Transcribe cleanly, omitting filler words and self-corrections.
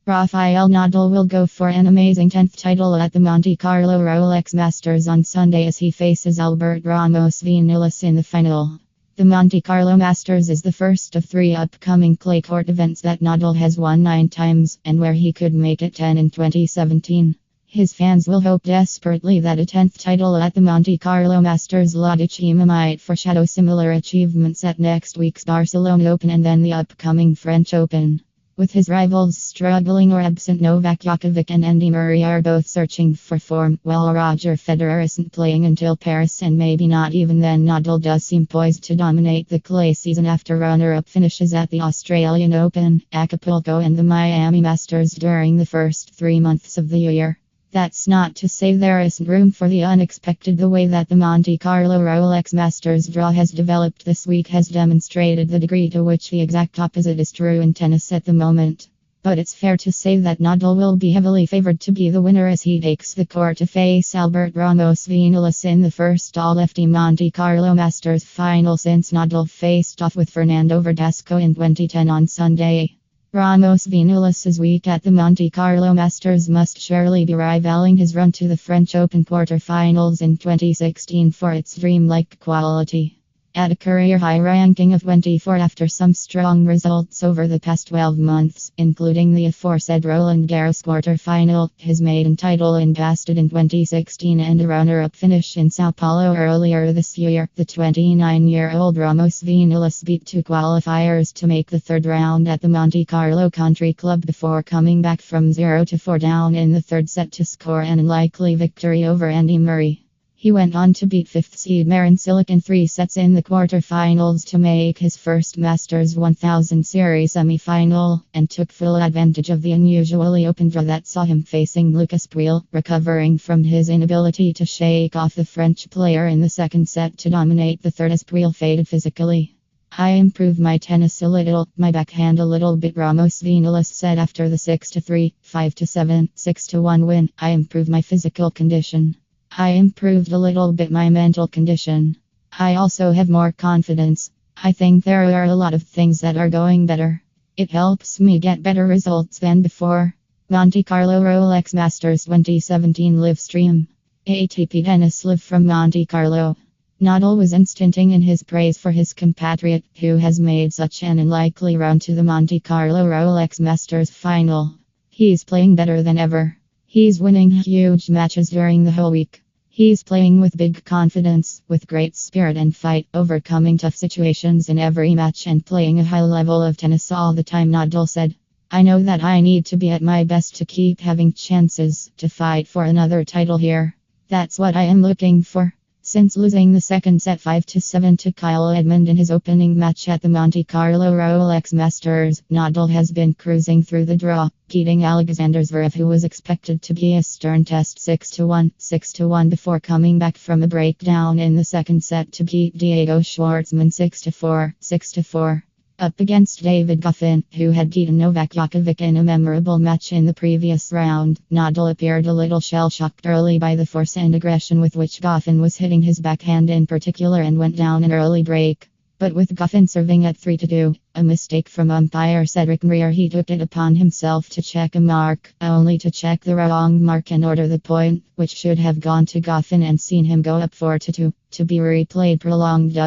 Rafael Nadal will go for an amazing 10th title at the Monte Carlo Rolex Masters on Sunday as he faces Albert Ramos-Vinolas in the final. The Monte Carlo Masters is the first of 3 upcoming clay court events that Nadal has won 9 times, and where he could make it 10 in 2017. His fans will hope desperately that a 10th title at the Monte Carlo Masters La Decima might foreshadow similar achievements at next week's Barcelona Open and then the upcoming French Open. With his rivals struggling or absent, Novak Djokovic and Andy Murray are both searching for form, while Roger Federer isn't playing until Paris, and maybe not even then. Nadal does seem poised to dominate the clay season after runner-up finishes at the Australian Open, Acapulco and the Miami Masters during the first 3 months of the year. That's not to say there isn't room for the unexpected. The way that the Monte Carlo Rolex Masters draw has developed this week has demonstrated the degree to which the exact opposite is true in tennis at the moment. But it's fair to say that Nadal will be heavily favored to be the winner as he takes the court to face Albert Ramos-Vinolas in the first all-lefty Monte Carlo Masters final since Nadal faced off with Fernando Verdasco in 2010 on Sunday. Ramos-Vinolas' week at the Monte Carlo Masters must surely be rivaling his run to the French Open quarter-finals in 2016 for its dreamlike quality. At a career-high ranking of 24 after some strong results over the past 12 months, including the aforesaid Roland Garros quarter-final, his maiden title in Bastad in 2016 and a runner-up finish in Sao Paulo earlier this year, the 29-year-old Ramos-Vinolas beat 2 qualifiers to make the third round at the Monte Carlo Country Club before coming back from 0-4 down in the third set to score an unlikely victory over Andy Murray. He went on to beat 5th seed Marin Cilic in 3 sets in the quarterfinals to make his first Masters 1000 Series semi-final, and took full advantage of the unusually open draw that saw him facing Lucas Pouille, recovering from his inability to shake off the French player in the second set to dominate the third as Pouille faded physically. "I improved my tennis a little, my backhand a little bit," Ramos-Vinolas said after the 6-3, 5-7, 6-1 win. "I improved my physical condition. I improved a little bit my mental condition. I also have more confidence. I think there are a lot of things that are going better. It helps me get better results than before." Monte Carlo Rolex Masters 2017 live stream. ATP Tennis live from Monte Carlo. Nadal was unstinting in his praise for his compatriot, who has made such an unlikely run to the Monte Carlo Rolex Masters final. "He's playing better than ever. He's winning huge matches during the whole week. He's playing with big confidence, with great spirit and fight, overcoming tough situations in every match and playing a high level of tennis all the time," Nadal said. "I know that I need to be at my best to keep having chances to fight for another title here. That's what I am looking for." Since losing the second set 5-7 to Kyle Edmund in his opening match at the Monte Carlo Rolex Masters, Nadal has been cruising through the draw, beating Alexander Zverev, who was expected to be a stern test 6-1 before coming back from a breakdown in the second set to beat Diego Schwartzman 6-4. Up against David Goffin, who had beaten Novak Djokovic in a memorable match in the previous round, Nadal appeared a little shell-shocked early by the force and aggression with which Goffin was hitting his backhand in particular, and went down an early break. But with Goffin serving at 3-2, a mistake from umpire Cedric Mrier, he took it upon himself to check a mark, only to check the wrong mark and order the point, which should have gone to Goffin and seen him go up 4-2, to be replayed prolonged.